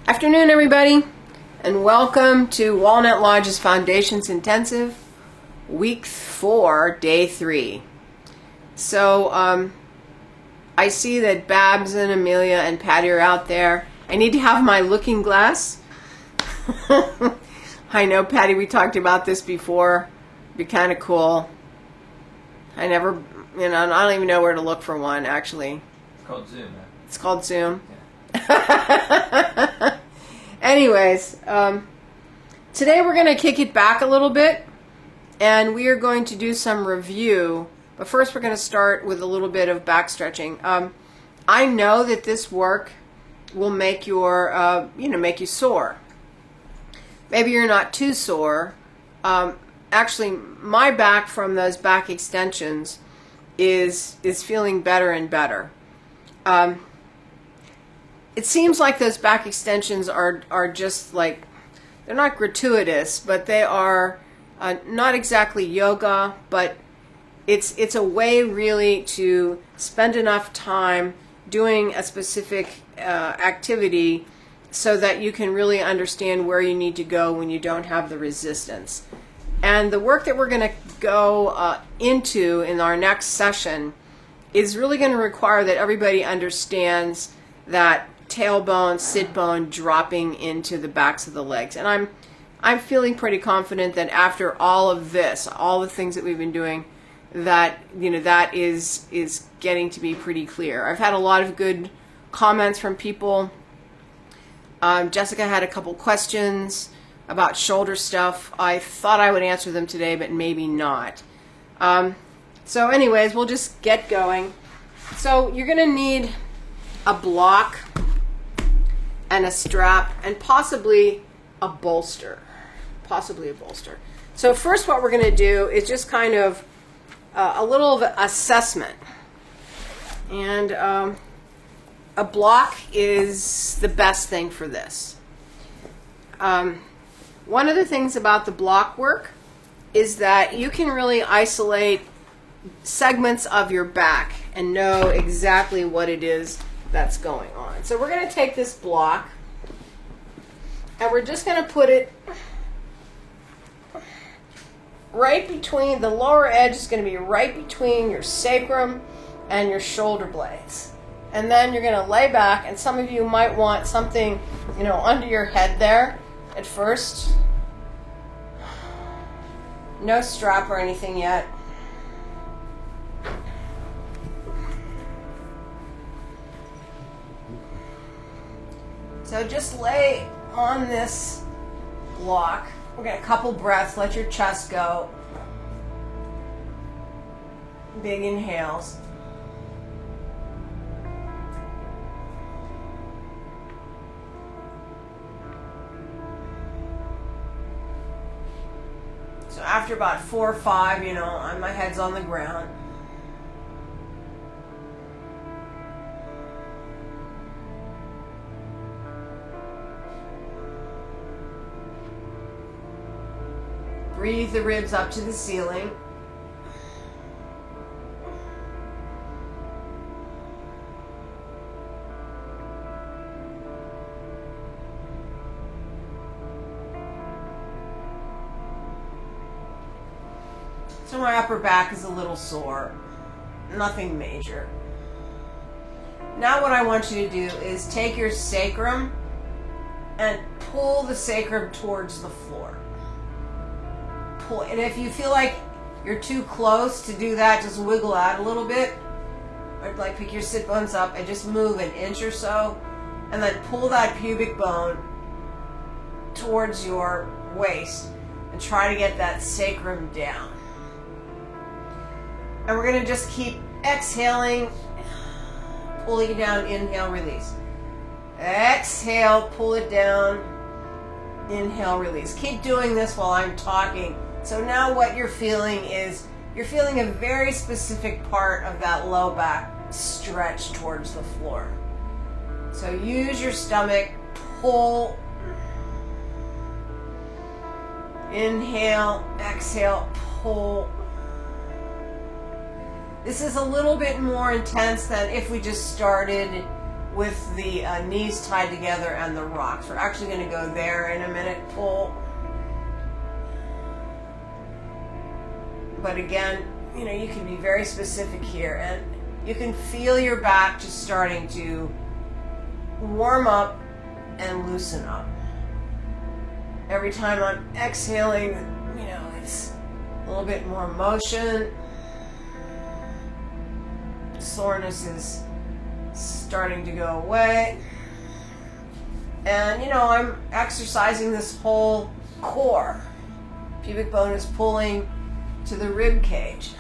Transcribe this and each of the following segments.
Afternoon, everybody, and welcome to Walnut Lodge's Foundations Intensive, Week 4, Day 3. So, I see that Babs and Amelia and Patty are out there. I need to have my looking glass. I know, Patty, we talked about this before. It'd be kind of cool. I never, I don't even know where to look for one, actually. It's called Zoom, man. It's called Zoom? Yeah. Anyways, today we're going to kick it back a little bit, and we are going to do some review. But first we're going to start with a little bit of back stretching. I know that this work will make your, make you sore. Maybe you're not too sore. Actually, my back from those back extensions is feeling better and better. It seems like those back extensions are just like, they're not gratuitous, but they are not exactly yoga, but it's a way really to spend enough time doing a specific activity so that you can really understand where you need to go when you don't have the resistance. And the work that we're going to go into in our next session is really going to require that everybody understands that tailbone, sit bone dropping into the backs of the legs. And I'm feeling pretty confident that after all of this, all the things that we've been doing, that that is getting to be pretty clear. I've had a lot of good comments from people. Jessica had a couple questions about shoulder stuff. I thought I would answer them today, but maybe not. So anyways, we'll just get going. So you're going to need a block and a strap and possibly a bolster. So first what we're going to do is just kind of a little of assessment. And a block is the best thing for this. One of the things about the block work is that you can really isolate segments of your back and know exactly what it is that's going on. So we're going to take this block and we're just going to put it right between, the lower edge is going to be right between your sacrum and your shoulder blades. And then you're going to lay back, and some of you might want something, under your head there at first. No strap or anything yet. So just lay on this block. We're going to couple breaths, let your chest go. Big inhales. So after about 4 or 5, my head's on the ground. Breathe the ribs up to the ceiling. So my upper back is a little sore. Nothing major. Now what I want you to do is take your sacrum and pull the sacrum towards the floor. And if you feel like you're too close to do that, just wiggle out a little bit. Or pick your sit bones up and just move an inch or so. And then pull that pubic bone towards your waist and try to get that sacrum down. And we're going to just keep exhaling, pulling it down, inhale, release. Exhale, pull it down, inhale, release. Keep doing this while I'm talking. So now what you're feeling is, you're feeling a very specific part of that low back stretch towards the floor. So use your stomach, pull, inhale, exhale, pull. This is a little bit more intense than if we just started with the knees tied together and the rocks. We're actually going to go there in a minute. Pull. But again, you know, you can be very specific here, and you can feel your back just starting to warm up and loosen up. Every time I'm exhaling, you know, it's a little bit more motion. Soreness is starting to go away. And, you know, I'm exercising this whole core. Pubic bone is pulling to the rib cage.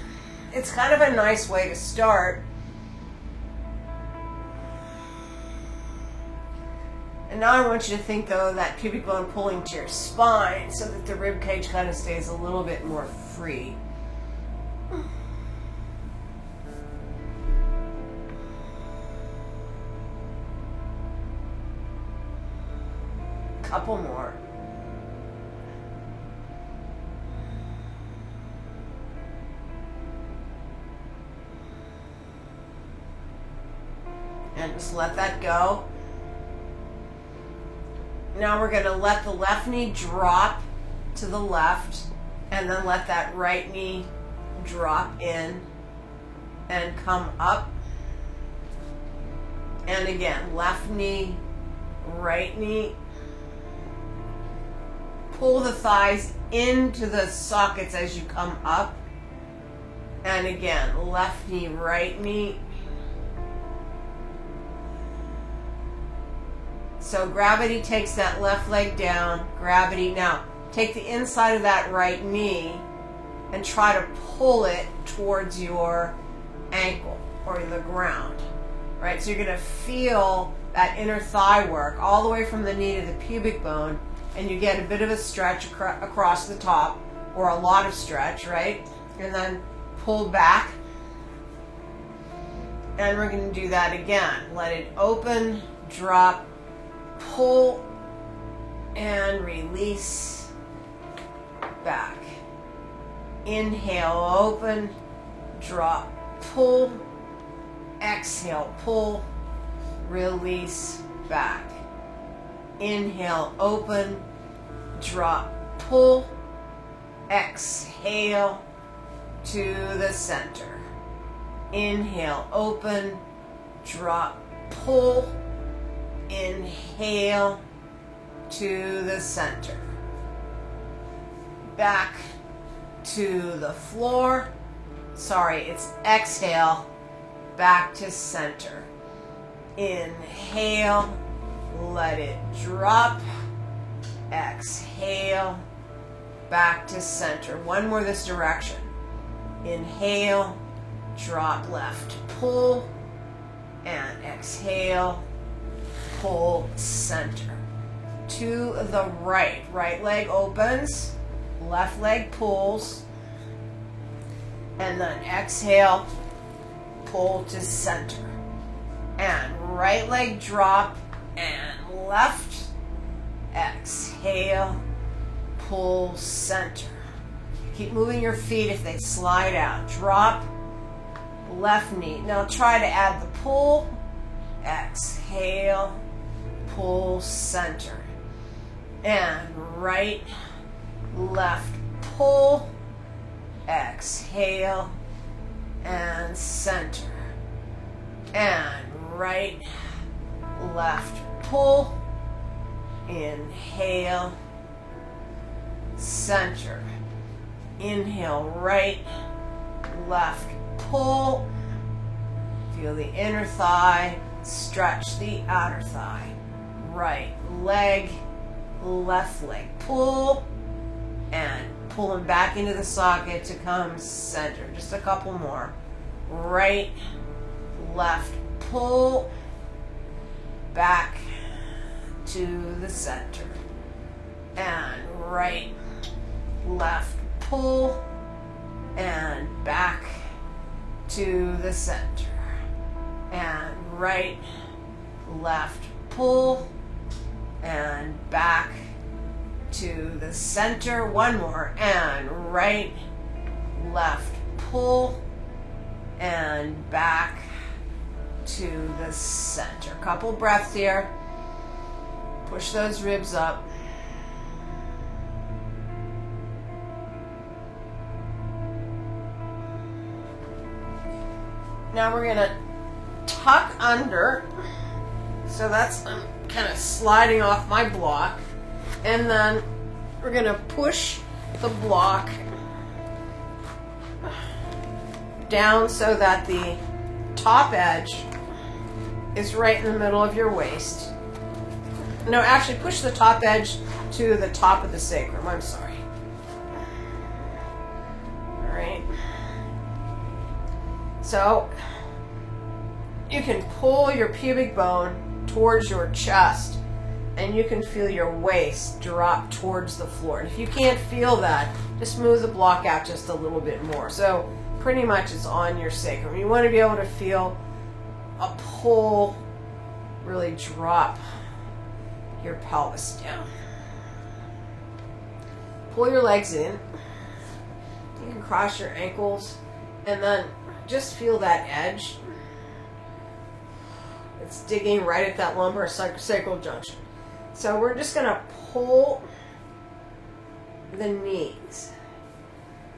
It's kind of a nice way to start. And now I want you to think, though, that pubic bone pulling to your spine so that the rib cage kind of stays a little bit more free. Couple more. And just let that go. Now we're going to let the left knee drop to the left, and then let that right knee drop in and come up. And again, left knee, right knee. Pull the thighs into the sockets as you come up. And again, left knee, right knee. So gravity takes that left leg down. Gravity. Now, take the inside of that right knee and try to pull it towards your ankle or the ground. Right? So you're going to feel that inner thigh work all the way from the knee to the pubic bone, and you get a bit of a stretch across the top, or a lot of stretch, right? And then pull back. And we're going to do that again. Let it open, drop, pull, and release back. Inhale, open, drop, pull. Exhale, pull, release back. Inhale, open, drop, pull. Exhale to the center. Inhale, open, drop, pull. Inhale to the center. Back to the floor. Sorry, it's exhale, back to center. Inhale, let it drop. Exhale, back to center. One more this direction. Inhale, drop left, pull, and exhale, pull center. To the right. Right leg opens, left leg pulls, and then exhale, pull to center. And right leg drop, and left, exhale, pull center. Keep moving your feet if they slide out. Drop, left knee. Now try to add the pull, exhale, pull center. And right, left, pull, exhale, and center. And right, left, pull, inhale, center. Inhale, right, left, pull. Feel the inner thigh, stretch the outer thigh. Right leg, left leg, pull, and pull them back into the socket to come center. Just a couple more. Right, left, pull, back to the center. And right, left, pull, and back to the center. And right, left, pull, and back to the center. One more. And right, left, pull, and back to the center. Couple breaths here. Push those ribs up. Now we're gonna tuck under. So that's, I'm kind of sliding off my block. And then we're gonna push the block down so that the top edge is right in the middle of your waist. No, actually push the top edge to the top of the sacrum. I'm sorry. All right. So you can pull your pubic bone towards your chest and you can feel your waist drop towards the floor. And if you can't feel that, just move the block out just a little bit more. So pretty much it's on your sacrum. You want to be able to feel a pull really drop your pelvis down. Pull your legs in. You can cross your ankles and then just feel that edge. It's digging right at that lumbar sacral junction. So we're just going to pull the knees.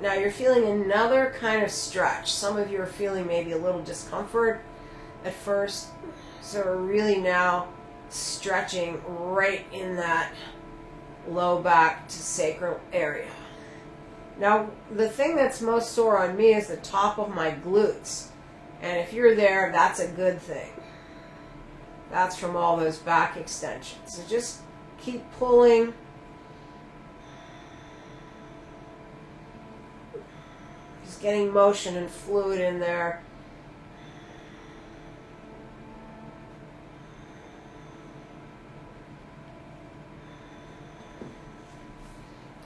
Now you're feeling another kind of stretch. Some of you are feeling maybe a little discomfort at first. So we're really now stretching right in that low back to sacral area. Now the thing that's most sore on me is the top of my glutes. And if you're there, that's a good thing. That's from all those back extensions. So just keep pulling. Just getting motion and fluid in there.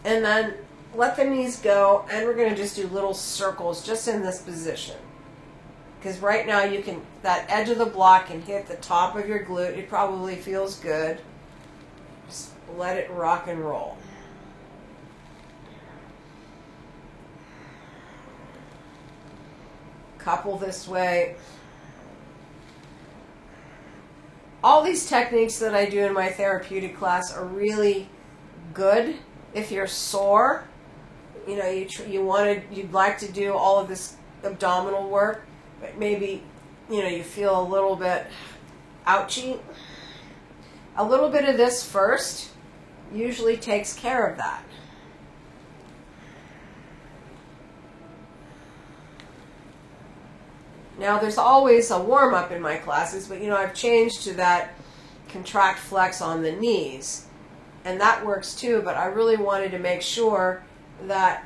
And then let the knees go, and we're going to just do little circles just in this position. Because right now you can, that edge of the block can hit the top of your glute. It probably feels good. Just let it rock and roll. Couple this way. All these techniques that I do in my therapeutic class are really good if you're sore. You know, you'd like to do all of this abdominal work, but maybe, you know, you feel a little bit ouchy. A little bit of this first usually takes care of that. Now there's always a warm-up in my classes, but you know, I've changed to that contract flex on the knees, and that works too, but I really wanted to make sure that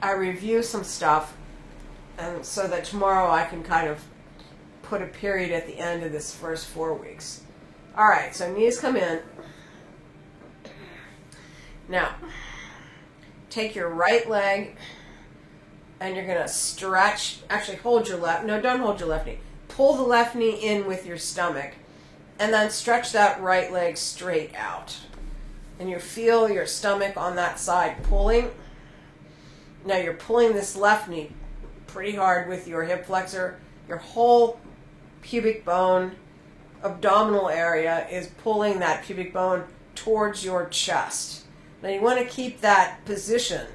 I review some stuff, and so that tomorrow I can kind of put a period at the end of this first 4 weeks. All right, so knees come in. Now, take your right leg, and you're going to stretch. Actually, hold your left. No, don't hold your left knee. Pull the left knee in with your stomach, and then stretch that right leg straight out. And you feel your stomach on that side pulling. Now you're pulling this left knee pretty hard with your hip flexor. Your whole pubic bone, abdominal area is pulling that pubic bone towards your chest. Now you want to keep that position,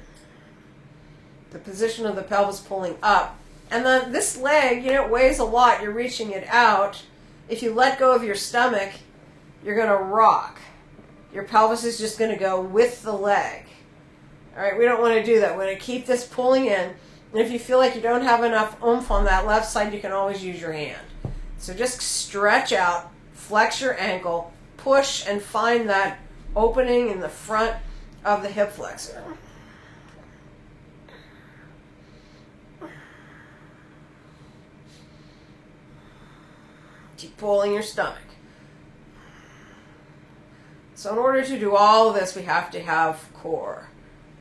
the position of the pelvis pulling up. And then this leg, you know, it weighs a lot. You're reaching it out. If you let go of your stomach, you're going to rock. Your pelvis is just going to go with the leg. All right, we don't want to do that. We want to keep this pulling in. And if you feel like you don't have enough oomph on that left side, you can always use your hand. So just stretch out, flex your ankle, push, and find that opening in the front of the hip flexor. Keep pulling your stomach. So in order to do all of this, we have to have core.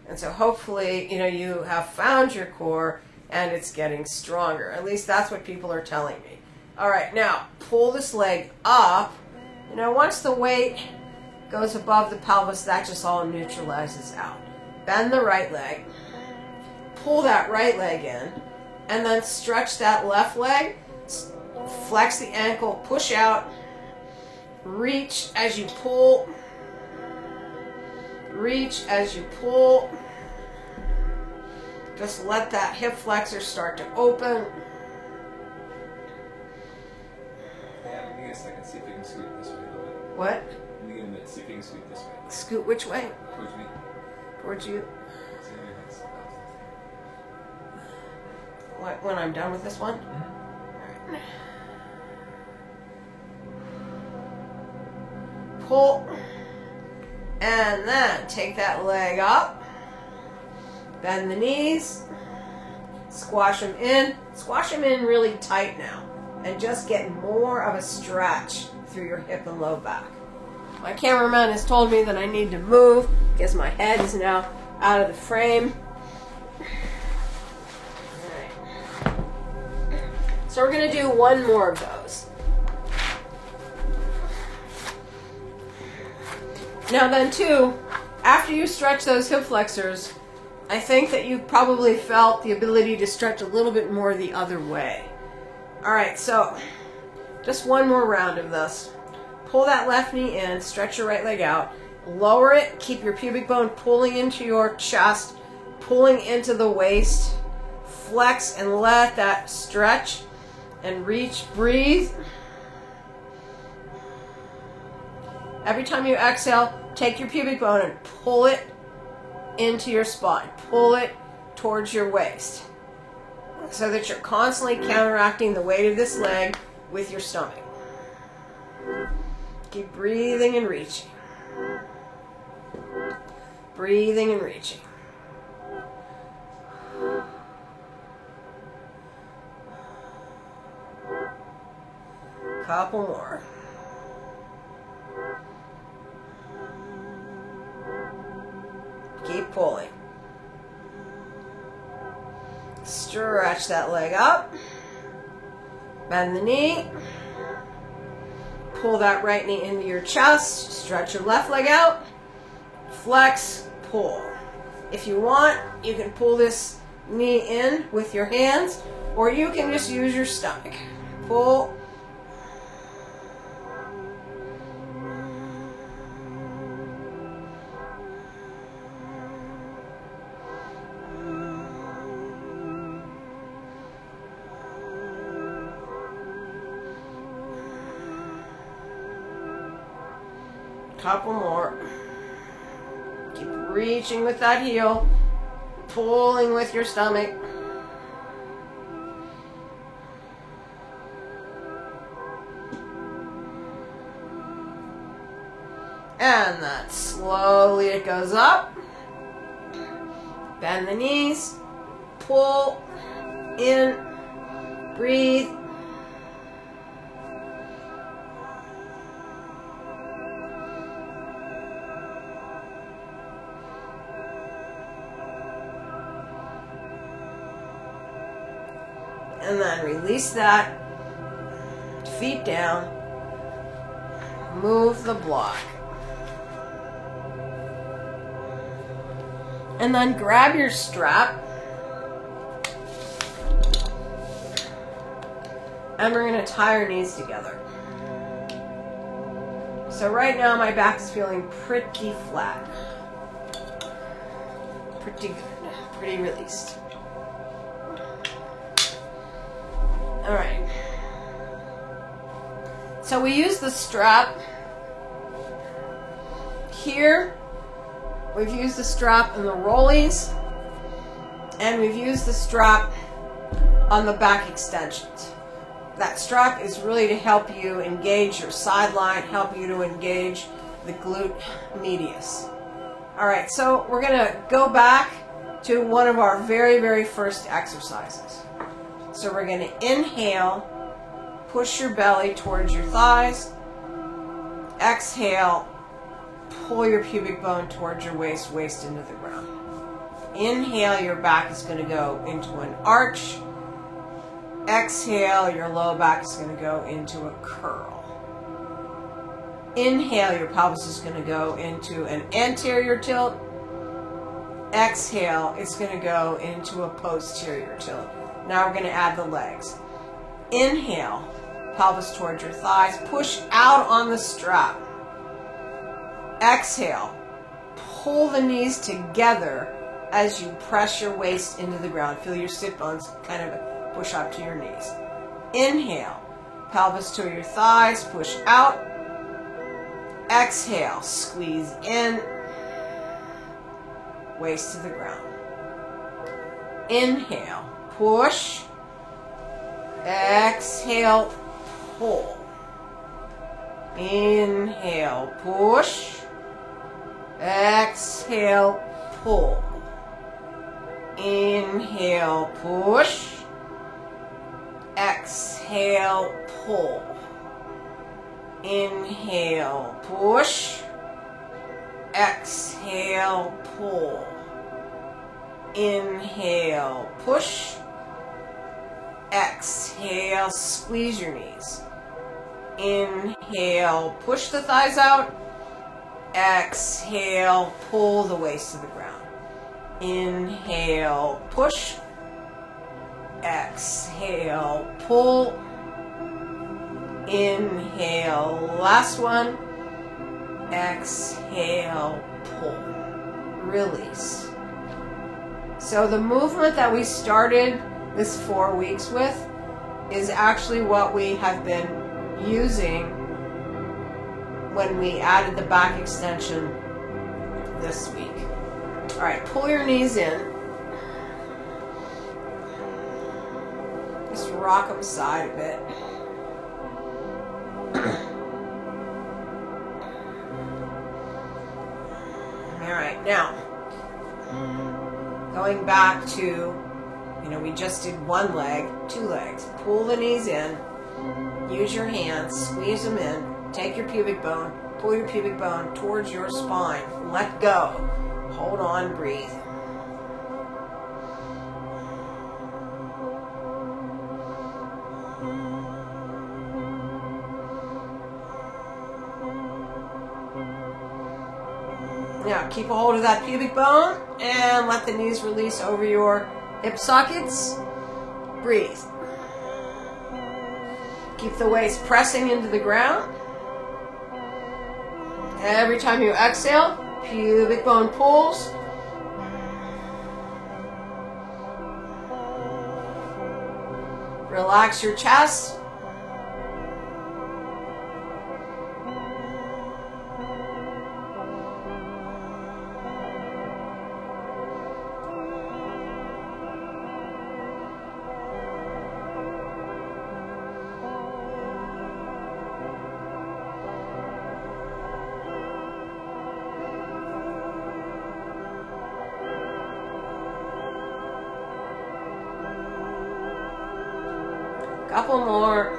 And so hopefully, you know, you have found your core and it's getting stronger. At least that's what people are telling me. All right, now pull this leg up. You know, once the weight goes above the pelvis, that just all neutralizes out. Bend the right leg. Pull that right leg in. And then stretch that left leg. Flex the ankle, push out, reach as you pull, reach as you pull. Just let that hip flexor start to open. Yeah, give me a second, see if you can scoot this way a little bit. What? Give me a minute, see if you can scoot this way. Scoot which way? Towards me. Towards you. See how your head's When I'm done with this one? Mm-hmm. Pull. And then take that leg up. Bend the knees. Squash them in. Squash them in really tight now. And just get more of a stretch through your hip and low back. My cameraman has told me that I need to move because my head is now out of the frame. Alright. So we're going to do one more of those. Now then too, after you stretch those hip flexors, I think that you probably felt the ability to stretch a little bit more the other way. Alright, so just one more round of this. Pull that left knee in, stretch your right leg out, lower it, keep your pubic bone pulling into your chest, pulling into the waist, flex and let that stretch and reach, breathe. Every time you exhale, take your pubic bone and pull it into your spine. Pull it towards your waist so that you're constantly counteracting the weight of this leg with your stomach. Keep breathing and reaching. Breathing and reaching. Couple more. Keep pulling. Stretch that leg up. Bend the knee. Pull that right knee into your chest. Stretch your left leg out. Flex, pull. If you want, you can pull this knee in with your hands, or you can just use your stomach. Pull. Couple more. Keep reaching with that heel, pulling with your stomach. And then slowly it goes up. Bend the knees, pull in, breathe. And then release that, feet down, move the block. And then grab your strap, and we're going to tie our knees together. So right now my back is feeling pretty flat, pretty good, pretty released. All right. So we use the strap here. We've used the strap in the rollies, and we've used the strap on the back extensions. That strap is really to help you engage your sideline, help you to engage the glute medius. All right, so we're going to go back to one of our very, very first exercises. So we're going to inhale, push your belly towards your thighs. Exhale, pull your pubic bone towards your waist, waist into the ground. Inhale, your back is going to go into an arch. Exhale, your low back is going to go into a curl. Inhale, your pelvis is going to go into an anterior tilt. Exhale, it's going to go into a posterior tilt. Now we're going to add the legs. Inhale, pelvis towards your thighs. Push out on the strap. Exhale. Pull the knees together as you press your waist into the ground. Feel your sit bones kind of push up to your knees. Inhale. Pelvis to your thighs. Push out. Exhale. Squeeze in. Waist to the ground. Inhale. Push. Exhale. Pull. Inhale. Push. Exhale. Pull. Inhale. Push. Exhale. Pull. Inhale. Push. Exhale. Pull. Inhale. Push. Exhale. Squeeze your knees. Inhale. Push the thighs out. Exhale. Pull the waist to the ground. Inhale. Push. Exhale. Pull. Inhale. Last one. Exhale. Pull. Release. So the movement that we started this 4 weeks with is actually what we have been using when we added the back extension this week. All right, pull your knees in. Just rock them side a bit. All right, now going back to, we just did one leg, 2 legs. Pull the knees in, use your hands, squeeze them in, take your pubic bone, pull your pubic bone towards your spine, let go, hold on, breathe. Now keep a hold of that pubic bone and let the knees release over your hip sockets. Breathe. Keep the waist pressing into the ground. Every time you exhale, pubic bone pulls. Relax your chest. Couple more.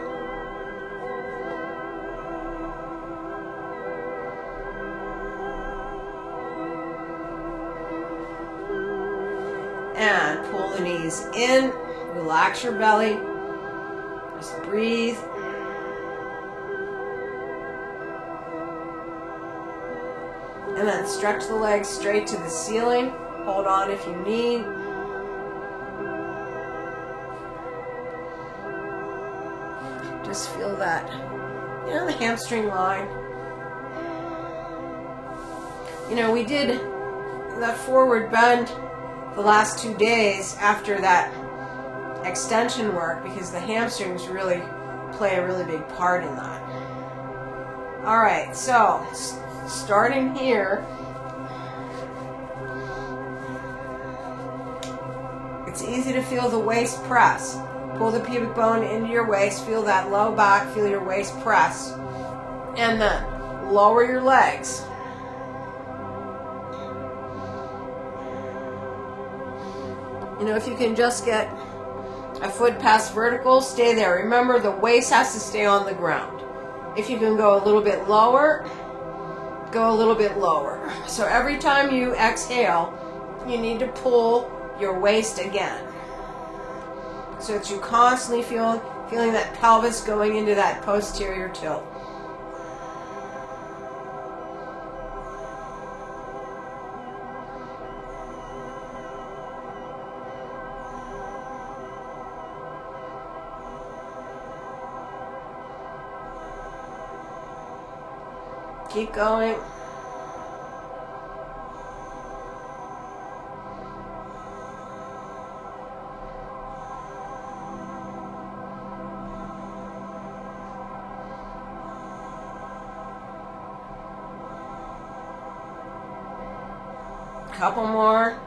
And pull the knees in. Relax your belly. Just breathe. And then stretch the legs straight to the ceiling. Hold on if you need. Just feel that, the hamstring line. We did that forward bend the last 2 days after that extension work because the hamstrings really play a really big part in that. All right, so starting here, it's easy to feel the waist press. Pull the pubic bone into your waist, feel that low back, feel your waist press. And then lower your legs. If you can just get a foot past vertical, stay there. Remember, the waist has to stay on the ground. If you can go a little bit lower, go a little bit lower. So every time you exhale, you need to pull your waist again. So that you constantly feeling that pelvis going into that posterior tilt. Keep going. Couple more.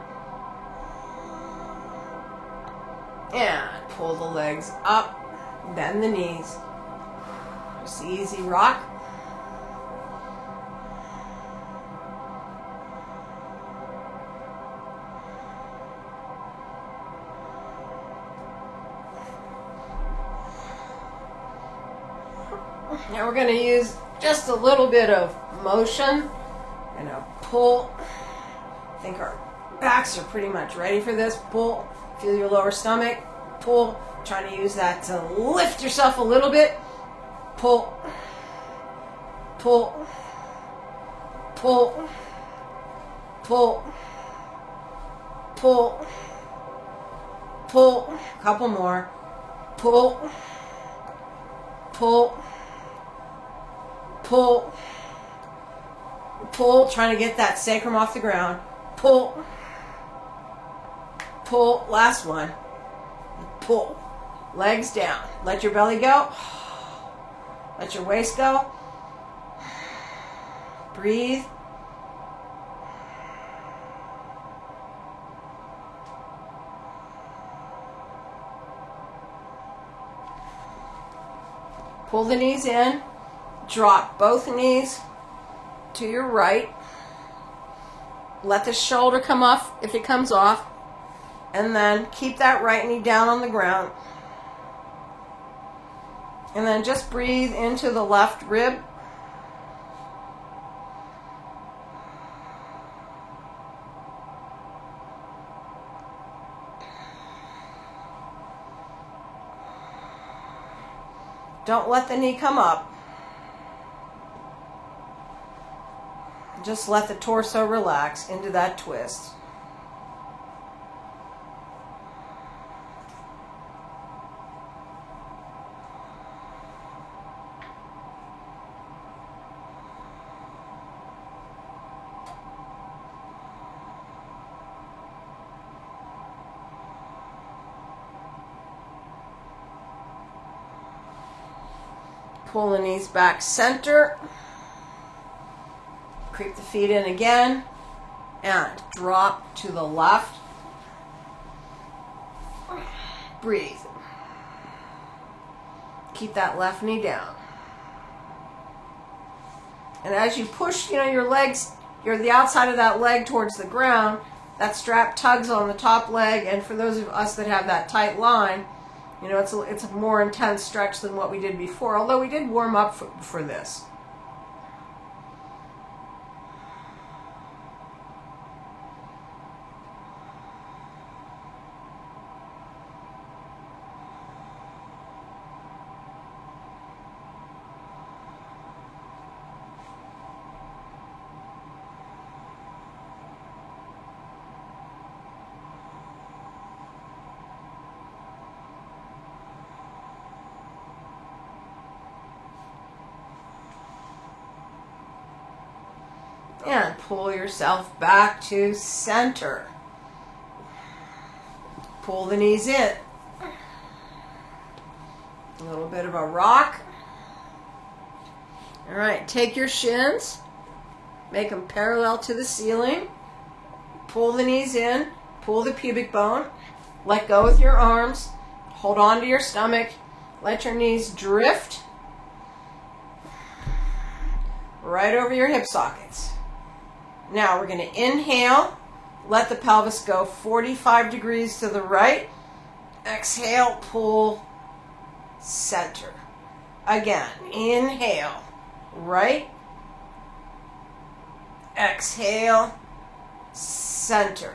And pull the legs up, bend the knees. Just easy rock. Now we're going to use just a little bit of motion. We're going to pull. I think our backs are pretty much ready for this. Pull. Feel your lower stomach. Pull. Trying to use that to lift yourself a little bit. Pull. Pull. Pull. Pull. Pull. Pull. Couple more. Pull. Pull. Pull. Pull. Trying to get that sacrum off the ground. Pull. Pull. Last one. Pull. Legs down. Let your belly go. Let your waist go. Breathe. Pull the knees in. Drop both knees to your right. Let the shoulder come off if it comes off. And then keep that right knee down on the ground. And then just breathe into the left rib. Don't let the knee come up. Just let the torso relax into that twist. Pull the knees back center. Creep the feet in again. And drop to the left. Breathe. Keep that left knee down. And as you push, your legs, the outside of that leg towards the ground, that strap tugs on the top leg. And for those of us that have that tight line, it's a more intense stretch than what we did before, although we did warm up for this. And pull yourself back to center. Pull the knees in. A little bit of a rock. All right, take your shins. Make them parallel to the ceiling. Pull the knees in. Pull the pubic bone. Let go with your arms. Hold on to your stomach. Let your knees drift right over your hip sockets. Now we're going to inhale, let the pelvis go 45 degrees to the right. Exhale, pull, center. Again, inhale, right. Exhale, center.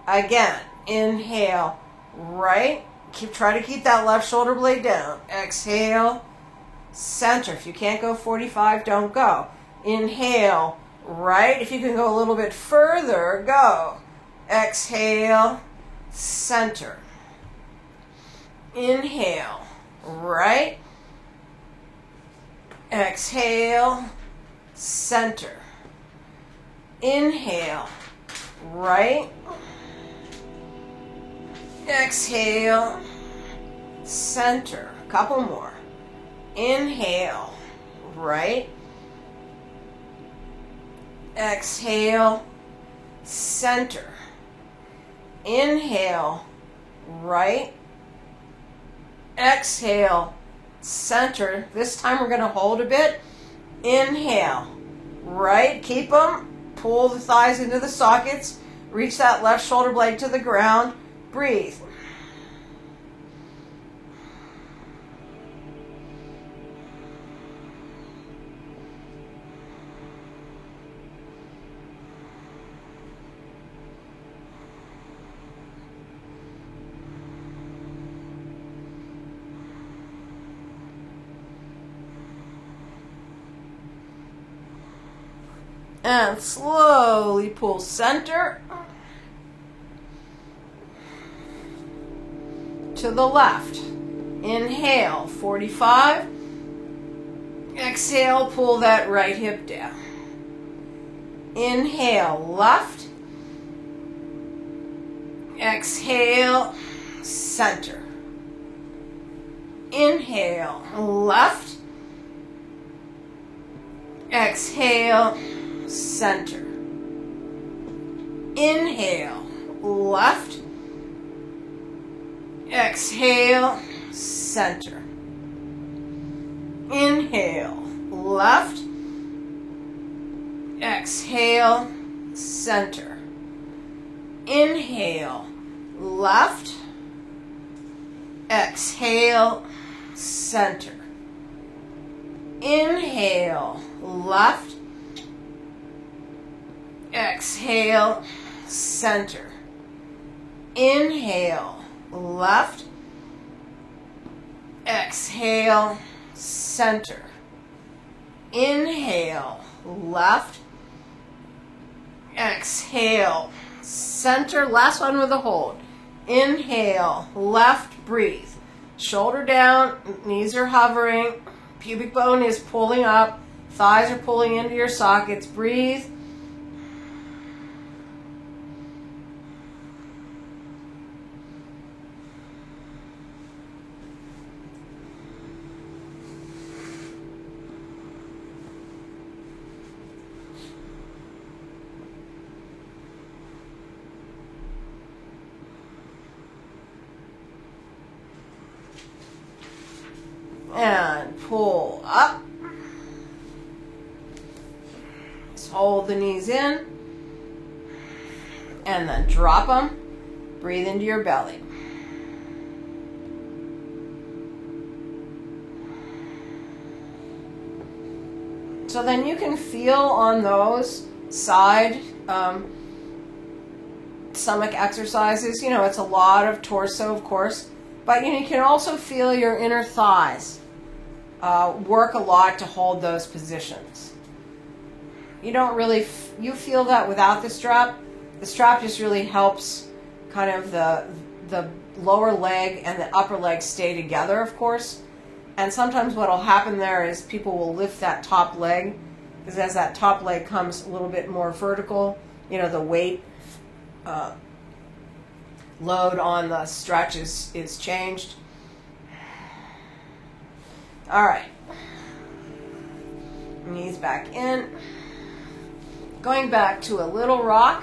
Again, inhale, right. Try to keep that left shoulder blade down. Exhale, center. If you can't go 45, don't go. Inhale, right. If you can go a little bit further, go. Exhale, center. Inhale, right. Exhale, center. Inhale, right. Exhale, center. A couple more. Inhale, right. Exhale, center. Inhale, right. Exhale, center. This time we're going to hold a bit. Inhale, right. Keep them. Pull the thighs into the sockets. Reach that left shoulder blade to the ground. Breathe. And slowly pull center to the left. Inhale, 45. Exhale, pull that right hip down. Inhale, left. Exhale, center. Inhale, left. Exhale, center. Inhale, left. Exhale, center. Inhale, left. Exhale, center. Inhale, left. Exhale, center. Inhale, left. Exhale, center. Inhale, left. Exhale, center. Inhale, left. Exhale, center. Last one with a hold. Inhale, left, breathe. Shoulder down, knees are hovering, pubic bone is pulling up, thighs are pulling into your sockets. Breathe. And pull up. Just hold the knees in. And then drop them. Breathe into your belly. So then you can feel on those side stomach exercises. You know, it's a lot of torso, of course. But you can also feel your inner thighs work a lot to hold those positions. You don't really, you feel that without the strap. The strap just really helps kind of the lower leg and the upper leg stay together, of course. And sometimes what will happen there is people will lift that top leg, because as that top leg comes a little bit more vertical, you know, the weight load on the stretch is changed. All right. Knees back in. Going back to a little rock.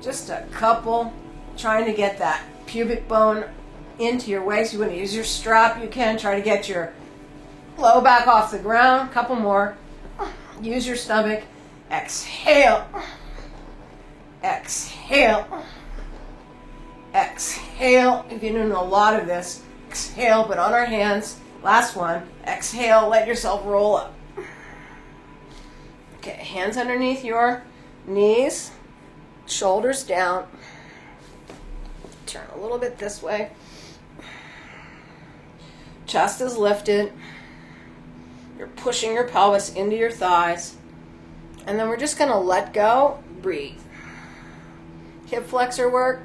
Just a couple. Trying to get that pubic bone into your waist. You want to use your strap. You can try to get your low back off the ground. Couple more. Use your stomach. Exhale. Exhale. Exhale. If you're doing a lot of this, exhale, but on our hands. Last one. Exhale, let yourself roll up. Okay, hands underneath your knees, shoulders down. Turn a little bit this way. Chest is lifted. You're pushing your pelvis into your thighs. And then we're just going to let go. Breathe. Hip flexor work.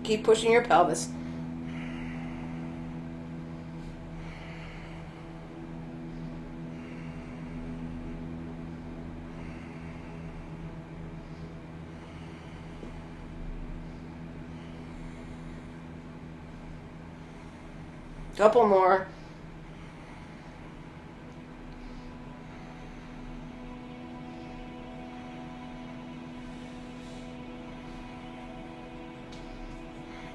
Keep pushing your pelvis. Couple more.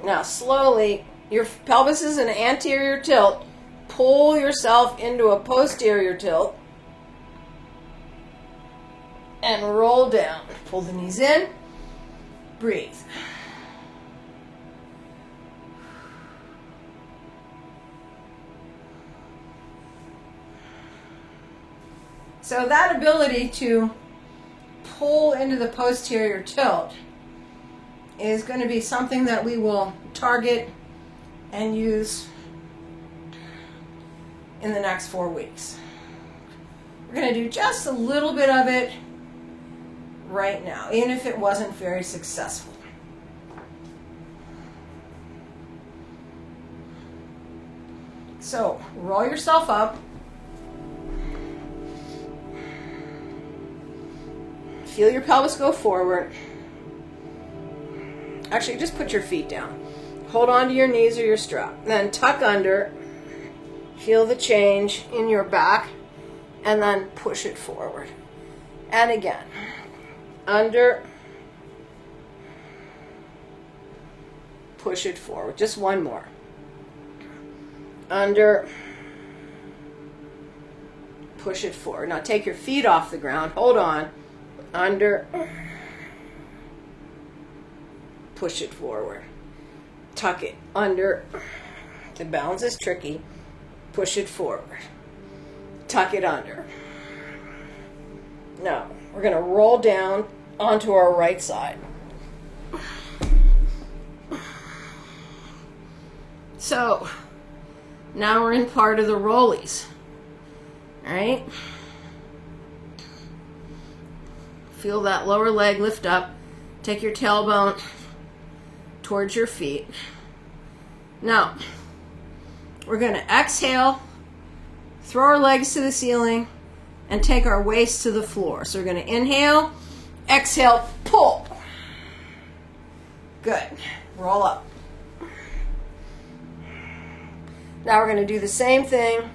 Now slowly, your pelvis is an anterior tilt. Pull yourself into a posterior tilt and roll down. Pull the knees in. Breathe. So that ability to pull into the posterior tilt is going to be something that we will target and use in the next 4 weeks. We're going to do just a little bit of it right now, even if it wasn't very successful. So roll yourself up. Feel your pelvis go forward. Actually, just put your feet down. Hold on to your knees or your strap. Then tuck under. Feel the change in your back. And then push it forward. And again. Under. Push it forward. Just one more. Under. Push it forward. Now take your feet off the ground. Hold on. Under. Push it forward. Tuck it under. The balance is tricky. Push it forward. Tuck it under. Now, we're going to roll down onto our right side. So, now we're in part of the rollies. All right? Feel that lower leg lift up. Take your tailbone towards your feet. Now, we're going to exhale, throw our legs to the ceiling, and take our waist to the floor. So we're going to inhale, exhale, pull. Good. Roll up. Now we're going to do the same thing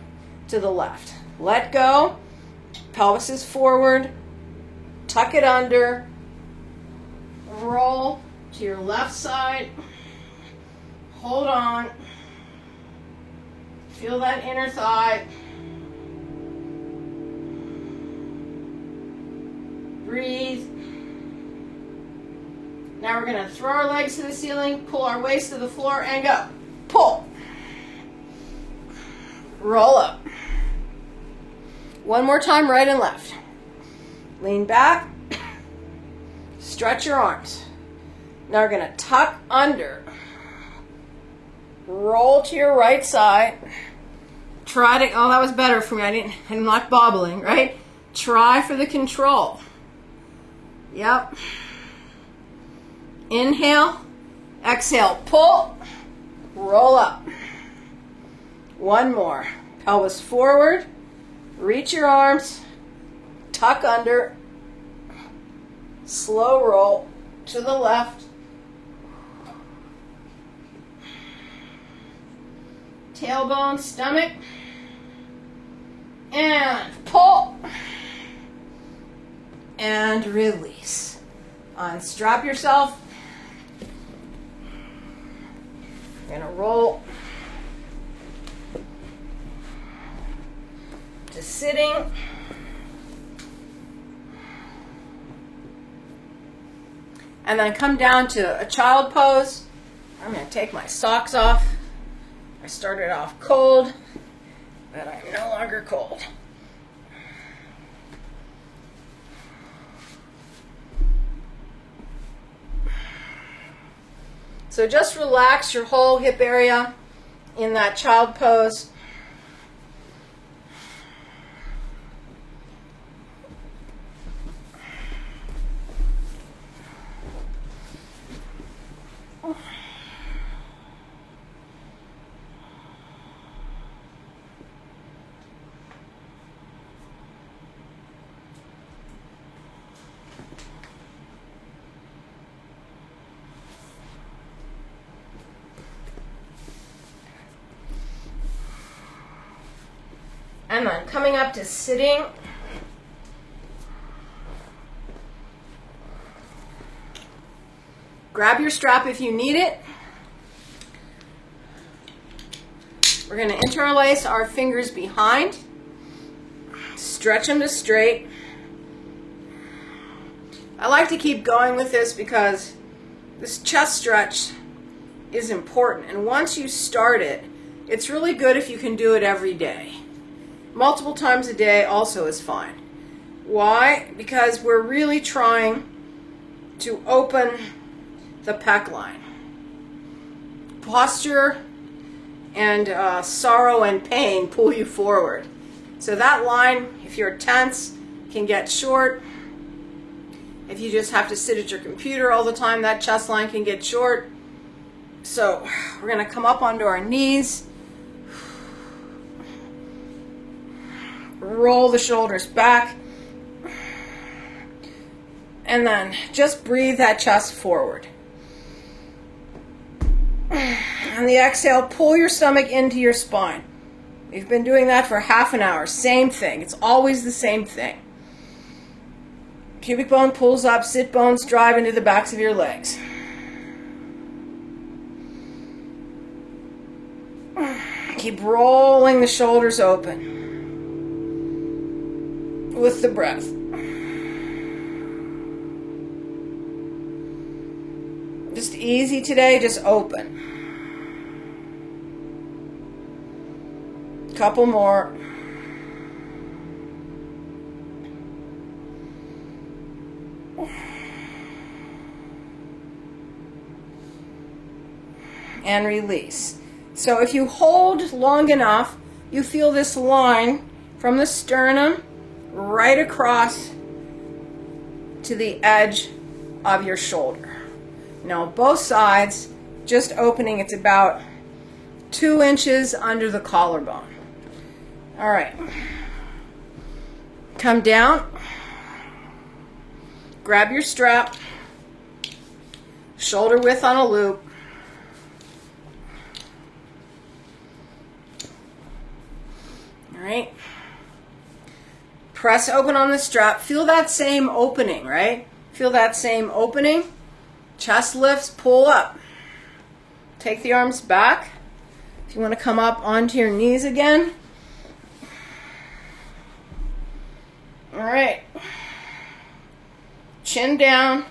to the left. Let go. Pelvis is forward. Tuck it under. Roll to your left side. Hold on. Feel that inner thigh. Breathe. Now we're going to throw our legs to the ceiling, pull our waist to the floor, and go. Pull. Roll up. One more time, right and left. Lean back. Stretch your arms. Now we're going to tuck under. Roll to your right side. Try to, oh, that was better for me. I'm not bobbling, right? Try for the control. Yep. Inhale. Exhale. Pull. Roll up. One more. Pelvis forward. Reach your arms. Tuck under. Slow roll to the left. Tailbone, stomach. And pull. And release. Unstrap yourself. You're going to roll to sitting. And then come down to a child pose. I'm going to take my socks off. I started off cold, but I'm no longer cold. So just relax your whole hip area in that child pose. And then coming up to sitting. Grab your strap if you need it. We're going to interlace our fingers behind. Stretch them to straight. I like to keep going with this because this chest stretch is important. And once you start it, it's really good if you can do it every day. Multiple times a day also is fine. Why? Because we're really trying to open the pec line. Posture and sorrow and pain pull you forward. So that line, if you're tense, can get short. If you just have to sit at your computer all the time, that chest line can get short. So we're going to come up onto our knees. Roll the shoulders back. And then just breathe that chest forward. On the exhale, pull your stomach into your spine. We've been doing that for half an hour. Same thing. It's always the same thing. Pubic bone pulls up, sit bones drive into the backs of your legs. Keep rolling the shoulders open with the breath. Just easy today, just open. Couple more. And release. So if you hold long enough, you feel this line from the sternum right across to the edge of your shoulder. Now both sides, just opening, it's about 2 inches under the collarbone. All right. Come down. Grab your strap. Shoulder width on a loop. All right. Press open on the strap. Feel that same opening, right? Feel that same opening. Chest lifts, pull up. Take the arms back. If you want to come up onto your knees again. All right. Chin down.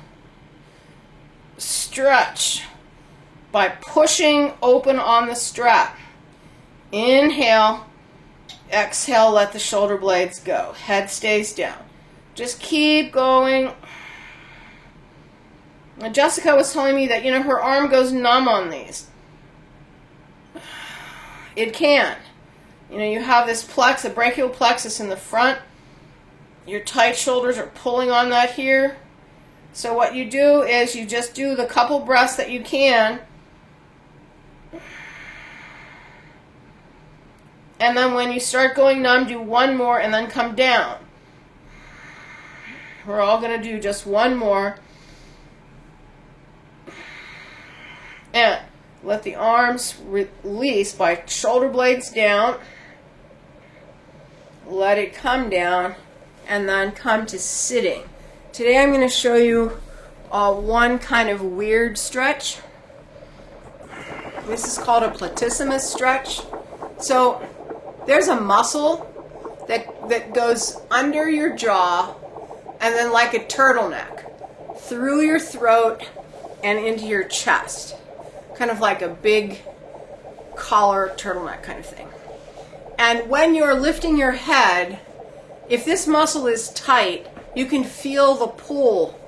Stretch by pushing open on the strap. Inhale. Exhale, let the shoulder blades go. Head stays down. Just keep going. Now, Jessica was telling me that, her arm goes numb on these. It can. You have this the brachial plexus in the front. Your tight shoulders are pulling on that here. So what you do is you just do the couple breaths that you can. And then when you start going numb, do one more and then come down. We're all going to do just one more. And let the arms release by shoulder blades down. Let it come down and then come to sitting. Today I'm going to show you one kind of weird stretch. This is called a platissimus stretch. So there's a muscle that goes under your jaw and then like a turtleneck through your throat and into your chest. Kind of like a big collar turtleneck kind of thing. And when you're lifting your head, if this muscle is tight, you can feel the pull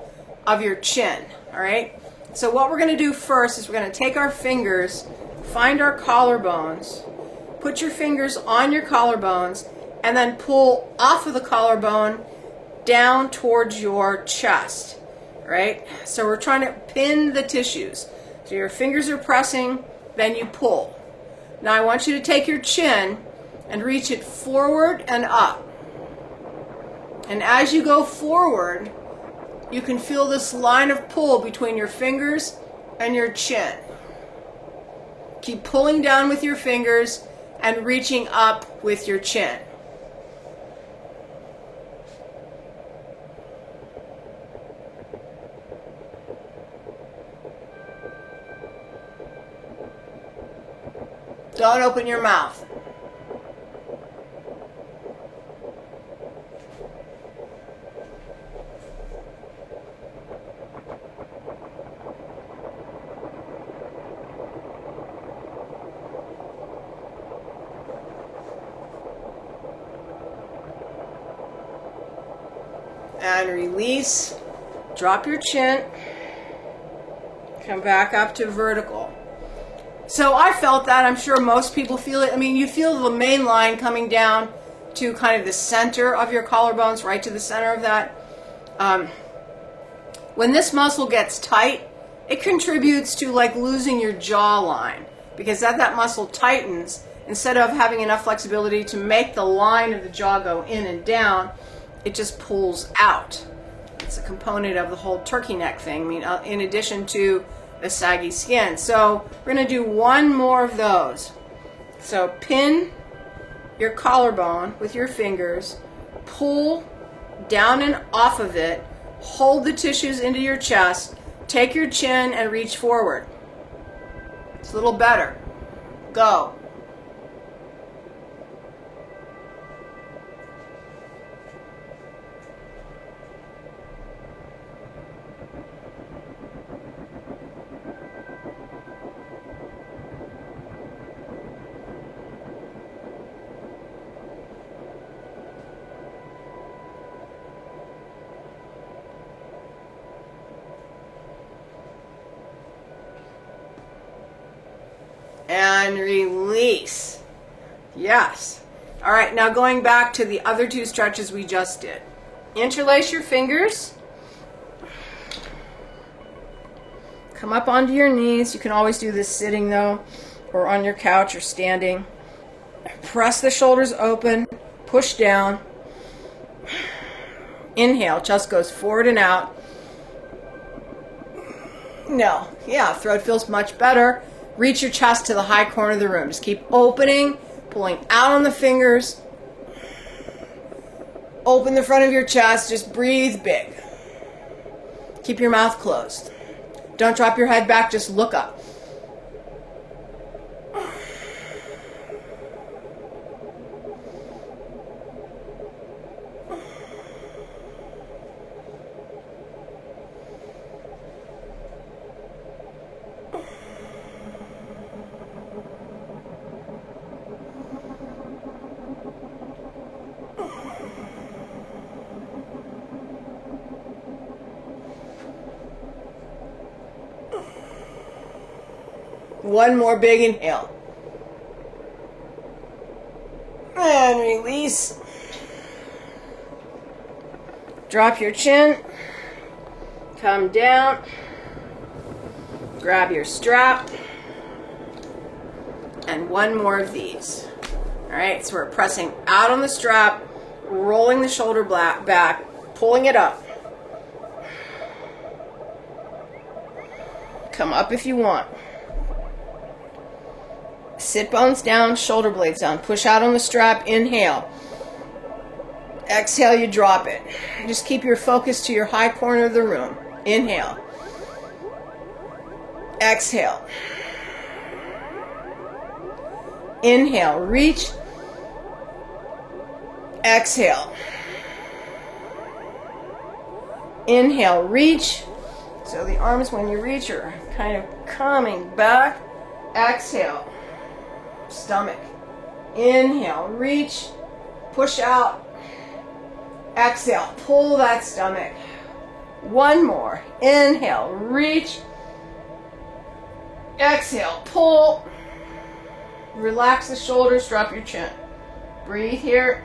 of your chin, all right? So what we're going to do first is we're going to take our fingers, find our collarbones, put your fingers on your collarbones, and then pull off of the collarbone down towards your chest, right? So we're trying to pin the tissues. So your fingers are pressing, then you pull. Now I want you to take your chin and reach it forward and up. And as you go forward, you can feel this line of pull between your fingers and your chin. Keep pulling down with your fingers and reaching up with your chin. Don't open your mouth. And release. Drop your chin. Come back up to vertical. So I felt that. I'm sure most people feel it. I mean, you feel the main line coming down to kind of the center of your collarbones, right to the center of that. When this muscle gets tight, it contributes to like losing your jawline, because as that muscle tightens, instead of having enough flexibility to make the line of the jaw go in and down, it just pulls out. It's a component of the whole turkey neck thing. I mean, in addition to the saggy skin. So we're going to do one more of those. So pin your collarbone with your fingers, pull down and off of it, hold the tissues into your chest, take your chin and reach forward. It's a little better. Go. And release. Yes. All right, now going back to the other two stretches we just did. Interlace your fingers. Come up onto your knees. You can always do this sitting though, or on your couch or standing. Press the shoulders open. Push down. Inhale, chest goes forward and out. No, yeah, throat feels much better. Reach your chest to the high corner of the room. Just keep opening, pulling out on the fingers. Open the front of your chest. Just breathe big. Keep your mouth closed. Don't drop your head back. Just look up. One more big inhale. And release. Drop your chin. Come down. Grab your strap. And one more of these. All right, so we're pressing out on the strap, rolling the shoulder back, pulling it up. Come up if you want. Sit bones down, shoulder blades down. Push out on the strap, inhale. Exhale, you drop it. Just keep your focus to your high corner of the room. Inhale. Exhale. Inhale, reach. Exhale. Inhale, reach. So the arms, when you reach, are kind of coming back. Exhale. Stomach. Inhale, reach, push out. Exhale, pull that stomach. One more. Inhale, reach. Exhale, pull. Relax the shoulders, drop your chin. Breathe here.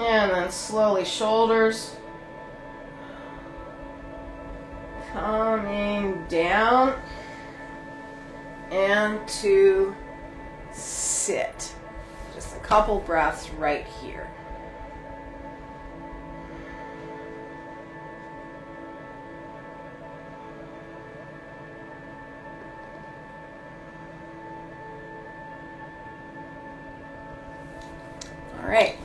And then slowly shoulders coming down and to sit. Just a couple breaths right here. All right.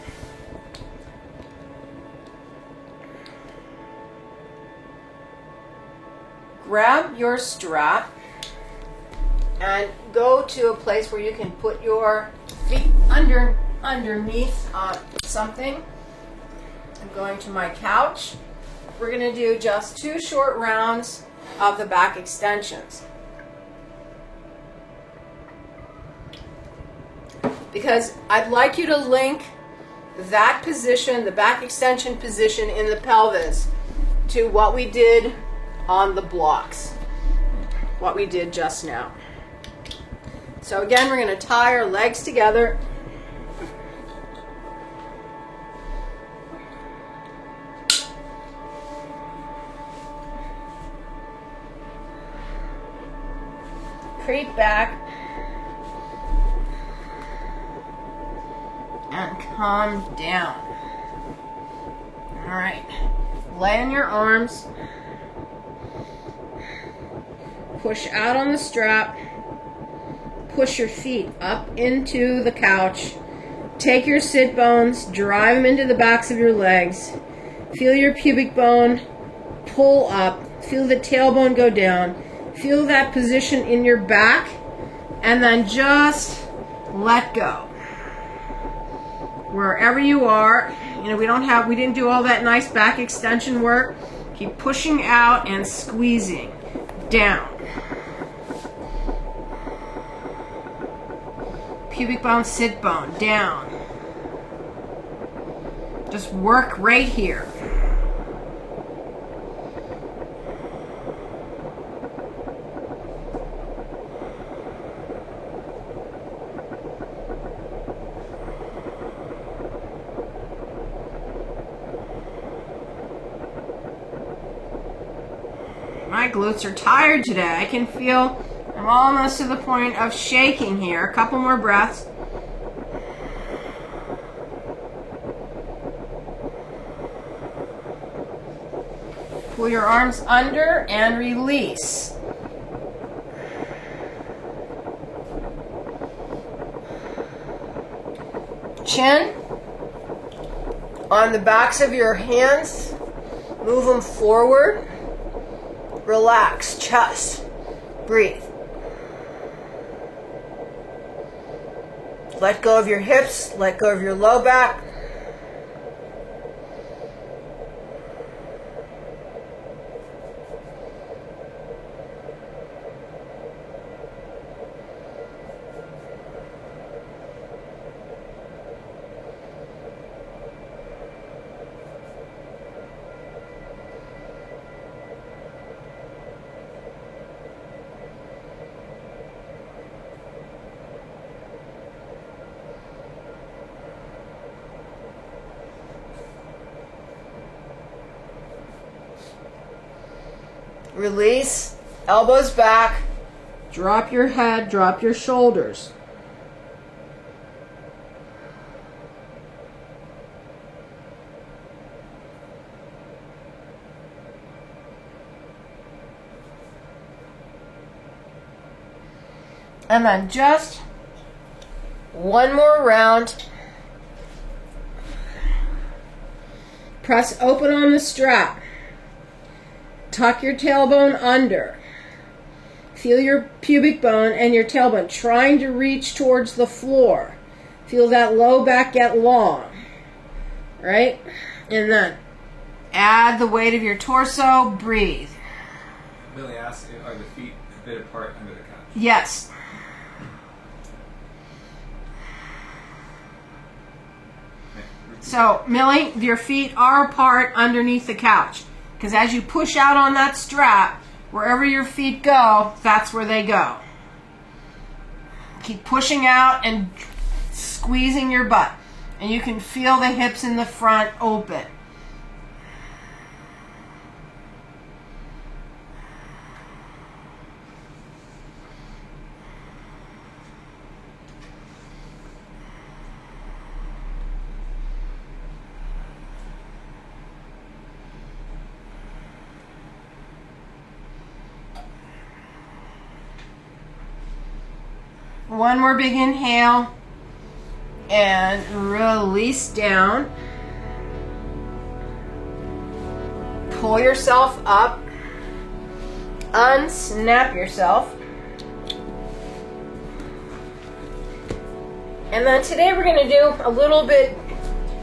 grab your strap and go to a place where you can put your feet underneath something. I'm going to my couch. We're going to do just 2 short rounds of the back extensions. Because I'd like you to link that position, the back extension position in the pelvis, to what we did on the blocks, what we did just now. So again, we're going to tie our legs together. Creep back and come down. All right, lay on your arms, push out on the strap, push your feet up into the couch, take your sit bones, drive them into the backs of your legs, feel your pubic bone pull up, feel the tailbone go down, feel that position in your back, and then just let go. Wherever you are, we didn't do all that nice back extension work. Keep pushing out and squeezing down. Pubic bone, sit bone, down. Just work right here. My glutes are tired today. I can feel I'm almost to the point of shaking here. A couple more breaths. Pull your arms under and release. Chin on the backs of your hands. Move them forward. Relax, chest. Breathe. Let go of your hips, let go of your low back. Release, elbows back, drop your head, drop your shoulders. And then just one more round. Press open on the strap. Tuck your tailbone under. Feel your pubic bone and your tailbone trying to reach towards the floor. Feel that low back get long. Right? And then add the weight of your torso. Breathe. Millie asked, are the feet a bit apart under the couch? Yes. So, Millie, your feet are apart underneath the couch. Because as you push out on that strap, wherever your feet go, that's where they go. Keep pushing out and squeezing your butt. And you can feel the hips in the front open. One more big inhale and release down. Pull yourself up unsnap yourself. And then today we're going to do a little bit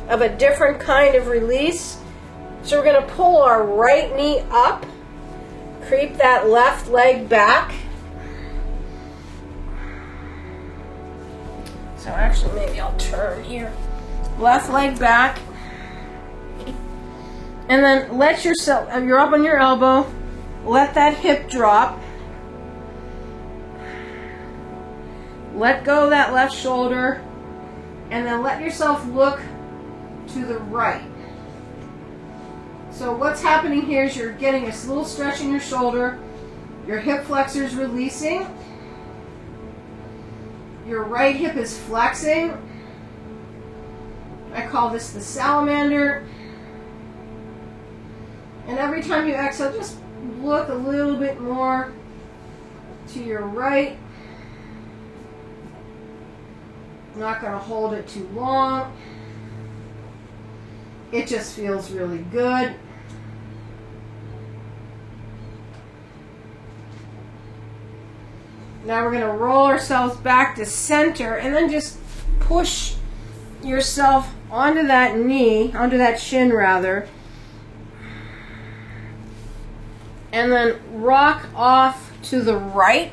of a different kind of release. So we're going to pull our right knee up, creep that left leg back. So actually maybe I'll turn here. Left leg back. And then let yourself, you're up on your elbow, let that hip drop. Let go of that left shoulder, and then let yourself look to the right. So what's happening here is you're getting a little stretch in your shoulder, your hip flexor is releasing, your right hip is flexing. I call this the salamander. And every time you exhale, just look a little bit more to your right. Not going to hold it too long. It just feels really good. Now we're going to roll ourselves back to center and then just push yourself onto that knee, onto that shin rather. And then rock off to the right.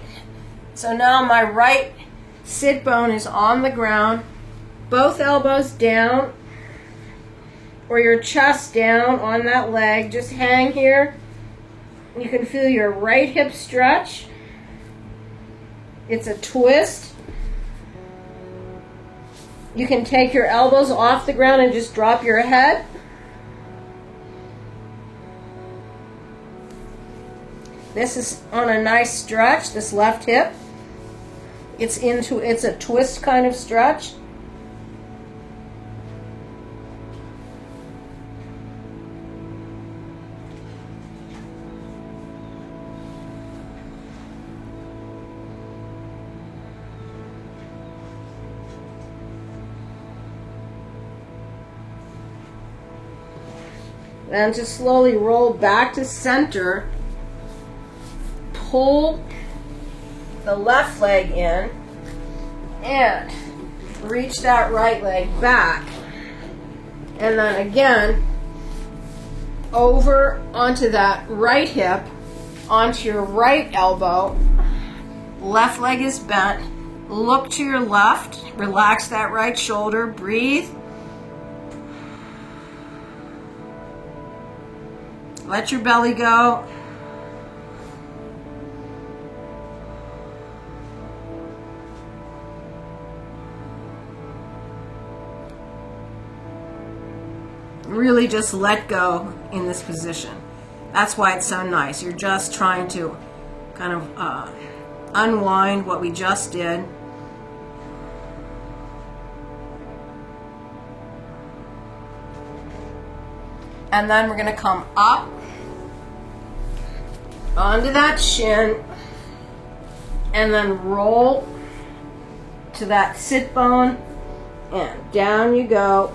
So now my right sit bone is on the ground, both elbows down, or your chest down on that leg. Just hang here. You can feel your right hip stretch. It's a twist. You can take your elbows off the ground and just drop your head. This is on a nice stretch, this left hip. It's a twist kind of stretch. Then just slowly roll back to center. Pull the left leg in and reach that right leg back. And then again, over onto that right hip, onto your right elbow. Left leg is bent. Look to your left. Relax that right shoulder. Breathe. Let your belly go. Really just let go in this position. That's why it's so nice. You're just trying to kind of unwind what we just did. And then we're going to come up onto that shin and then roll to that sit bone and down you go.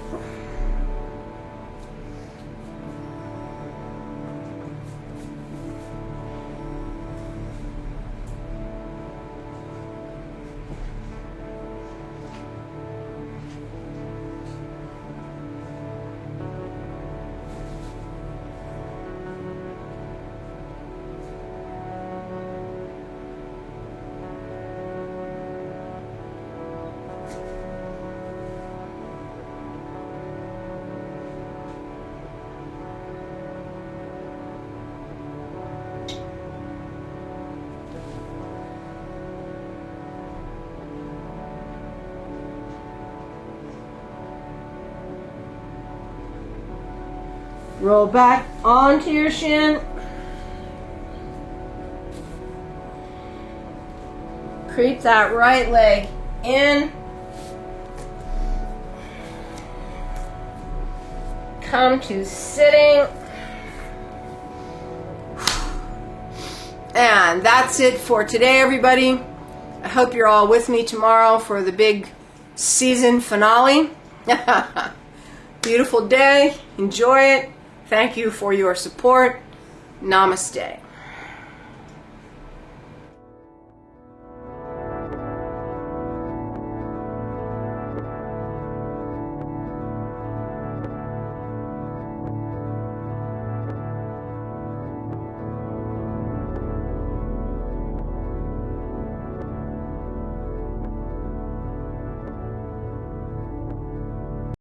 Roll back onto your shin. Creep that right leg in. Come to sitting. And that's it for today, everybody. I hope you're all with me tomorrow for the big season finale. Beautiful day. Enjoy it. Thank you for your support. Namaste.